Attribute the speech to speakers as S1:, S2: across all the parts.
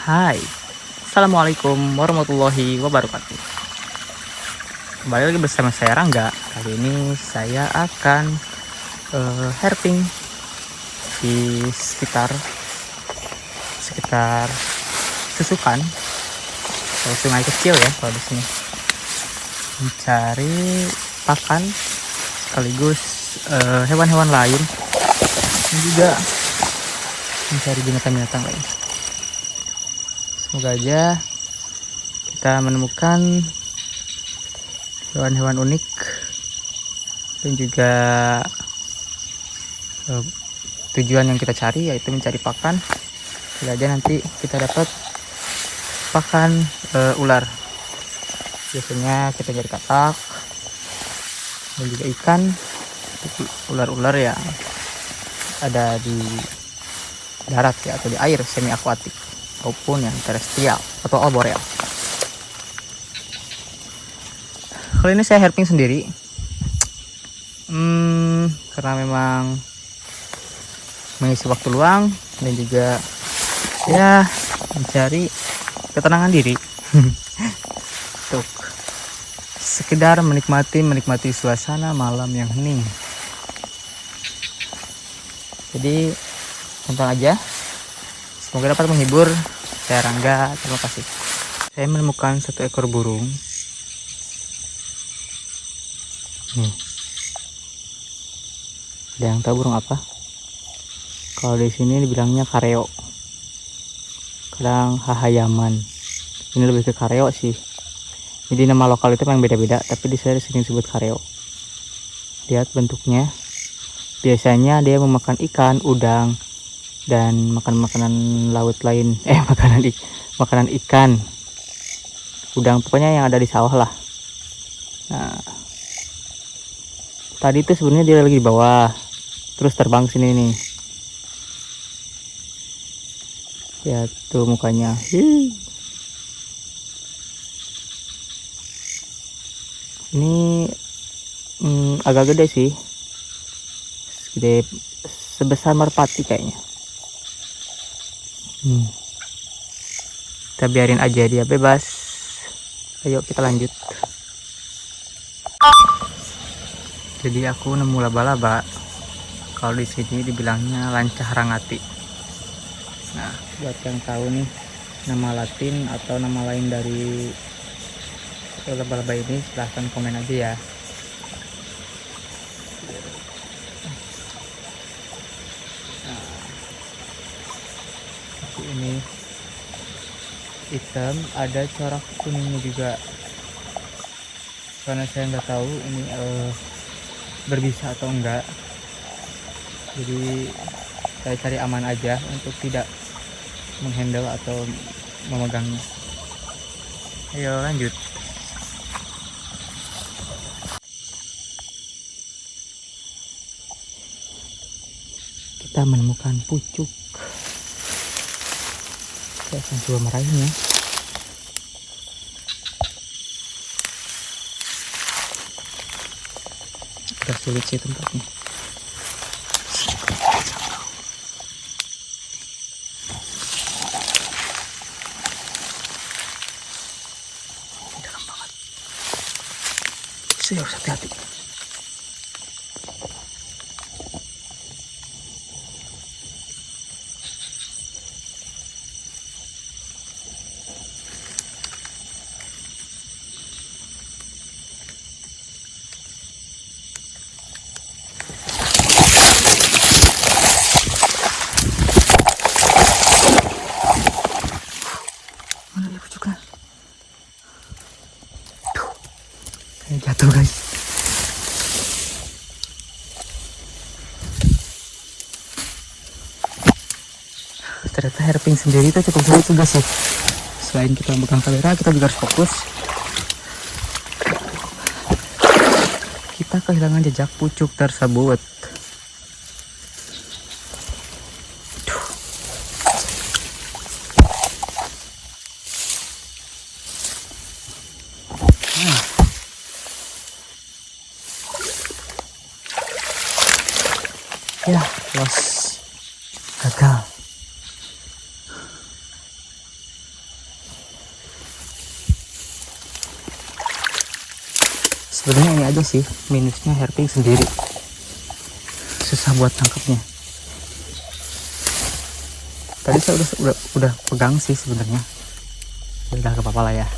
S1: Hai, Assalamualaikum warahmatullahi wabarakatuh. Kembali lagi bersama saya Rangga. Kali ini saya akan herping di sekitar susukan atau sungai kecil ya kalau di sini. Mencari pakan sekaligus hewan-hewan lain dan juga mencari binatang-binatang lain. Semoga aja kita menemukan hewan-hewan unik dan juga tujuan yang kita cari yaitu mencari pakan. Semoga aja nanti kita dapat pakan ular. Biasanya kita cari katak dan juga ikan, ular-ular yang ada di darat ya, atau di air semi akuatik maupun yang terestrial atau arboreal. Kali ini saya herping sendiri karena memang mengisi waktu luang dan juga ya mencari ketenangan diri untuk sekedar menikmati suasana malam yang hening. Jadi tonton aja, semoga dapat menghibur. Saya Rangga, terima kasih. Saya menemukan satu ekor burung. Nih, ada yang tahu burung apa? Kalau di sini dibilangnya kareo, kadang hahayaman. Ini lebih ke kareo sih. Jadi nama lokal itu memang beda-beda, tapi di sini disebut kareo. Lihat bentuknya. Biasanya dia memakan ikan, udang, dan makanan laut lain, makanan ikan, udang, pokoknya yang ada di sawah lah. Nah, tadi itu sebenarnya dia lagi di bawah, terus terbang sini nih. Ya tuh mukanya. Ini agak gede sih, gede sebesar merpati kayaknya. Kita biarin aja dia bebas. Ayo kita lanjut. Jadi aku nemu laba-laba. Kalau di sini dibilangnya lancah rangati. Nah, buat yang tahu nih nama latin atau nama lain dari laba-laba ini, silahkan komen aja ya. Ini hitam, ada corak kuningnya juga, karena saya nggak tahu ini berbisa atau enggak, jadi saya cari aman aja untuk tidak menghandle atau memegangnya. Ayo lanjut. Kita menemukan pucuk. Saya akan coba meraihnya. Agak sulit sih tempatnya. Dalam banget. Saya harus hati-hati. Jatuh guys. Ternyata herping sendiri itu cukup sulit juga sih. Selain kita megang kamera, kita juga harus fokus. Kita kehilangan jejak pucuk tersebut. Ya, los gagal. Sebenarnya ini aja sih minusnya herping sendiri, susah buat tangkapnya. Tadi saya udah pegang sih sebenarnya, udah gak apa-apa lah ya,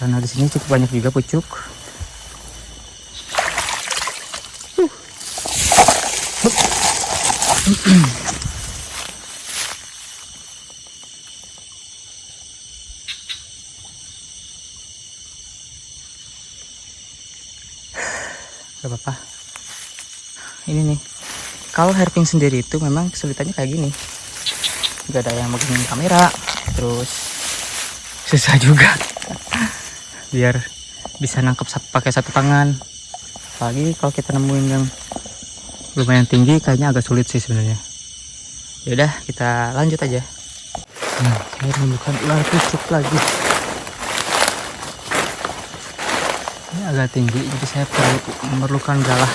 S1: karena di sini cukup banyak juga pucuk. Gak apa-apa. Ini nih, kalau herping sendiri itu memang kesulitannya kayak gini, gak ada yang megangin kamera, terus susah juga biar bisa nangkep pakai satu tangan. Apalagi kalau kita nemuin yang lumayan tinggi, kayaknya agak sulit sih sebenarnya. Yaudah, kita lanjut aja. Nah, saya menemukan ular pucuk lagi. Ini agak tinggi, jadi saya memerlukan galah.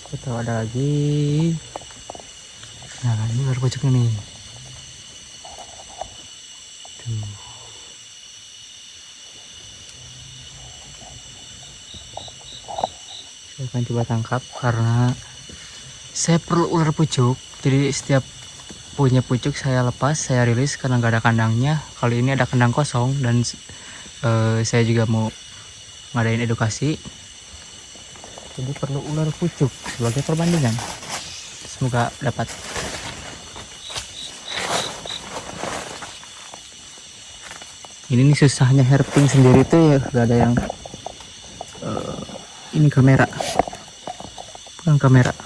S1: Kita tahu ada lagi. Nah, ini ular pucuknya nih. Tuh. Saya akan coba tangkap karena saya perlu ular pucuk. Jadi setiap punya pucuk saya lepas, saya rilis karena nggak ada kandangnya. Kali ini ada kandang kosong dan saya juga mau ngadain edukasi, jadi perlu ular pucuk sebagai perbandingan. Semoga dapat. Ini nih susahnya herping sendiri tuh ya, gak ada yang ini kamera, bukan kamera.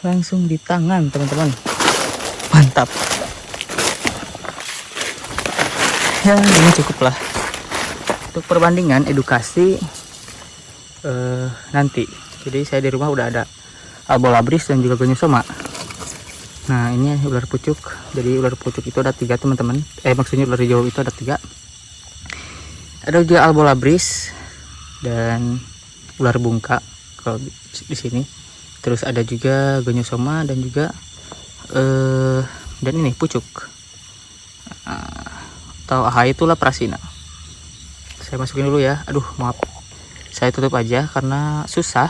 S1: Langsung di tangan teman-teman, mantap ya. Ini cukup lah untuk perbandingan edukasi nanti. Jadi saya di rumah udah ada albolabris dan juga gonyosoma. Nah, ini ular pucuk. Jadi ular pucuk itu ada 3 teman-teman, maksudnya ular hijau itu ada 3. Ada juga albolabris dan ular bungka kalau di sini. Terus ada juga gonyosoma dan juga dan ini pucuk atau itulah prasina. Saya masukin dulu ya. Aduh, maaf, saya tutup aja karena susah.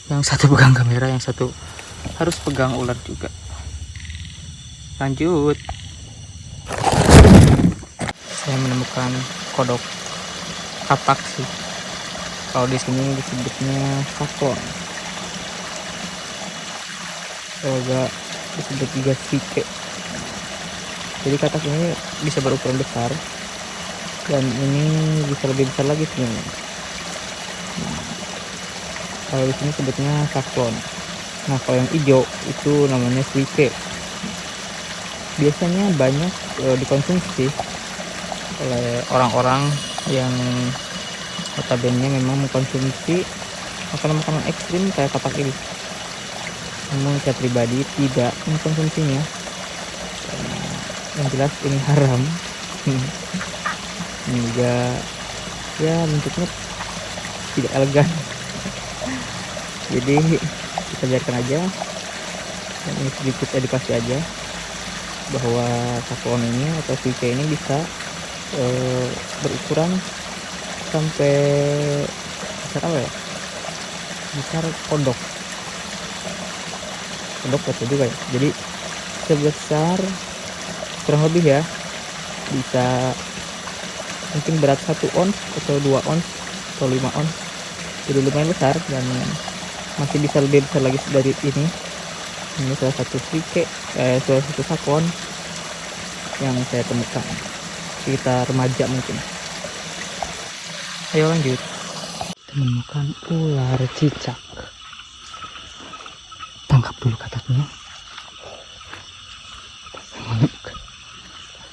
S1: Yang satu pegang kamera, yang satu harus pegang ular juga. Lanjut. Saya menemukan kodok katak sih. Kalau di sini disebutnya sakon. Agak disebut juga sike. Jadi katak ini bisa berukuran besar dan ini bisa lebih besar lagi sebenarnya. Kalau di sini sebutnya saklon. Nah, kalau yang hijau itu namanya sike. Biasanya banyak dikonsumsi oleh orang-orang yang notabene memang mengkonsumsi makanan-makanan ekstrim kayak katak ini. Namun saya pribadi tidak mengkonsumsinya. Yang jelas ini haram. Ini juga ya bentuknya tidak elegan. Jadi kita biarkan aja. Dan ini sedikit edukasi aja bahwa takuan ini atau VK ini bisa berukuran sampai besar apa ya? Besar kodok kecil juga ya. Jadi sebesar kurang lebih ya, bisa mungkin berat 1 ons atau 2 ons atau 5 ons. Jadi lumayan besar dan masih bisa lebih besar lagi dari ini. Ini salah satu salah satu sakon yang saya temukan sekitar remaja mungkin. Ayo lanjut. Kita menemukan ular cicak. Tangkap dulu kataknya. Menemukan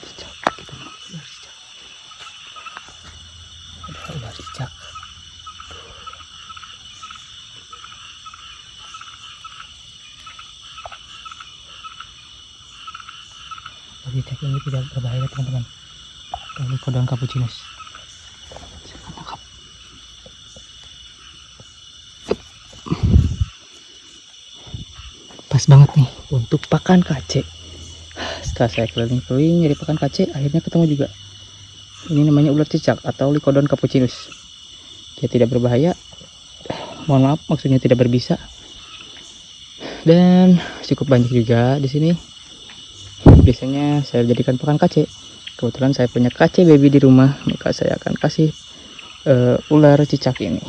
S1: cicak. Kita menemukan ular cicak. Ada ular cicak. Cicak ini tidak berbahaya teman-teman. Lycodon capucinus. Tangkap. Pas banget nih untuk pakan kace. Setelah saya keliling-keliling nyari pakan kace, akhirnya ketemu juga. Ini namanya ular cicak atau Lycodon capucinus. Dia tidak berbahaya. Mohon maaf, maksudnya tidak berbisa. Dan cukup banyak juga di sini. Biasanya saya jadikan pakan kace. Kebetulan saya punya kace baby di rumah, maka saya akan kasih ular cicak ini.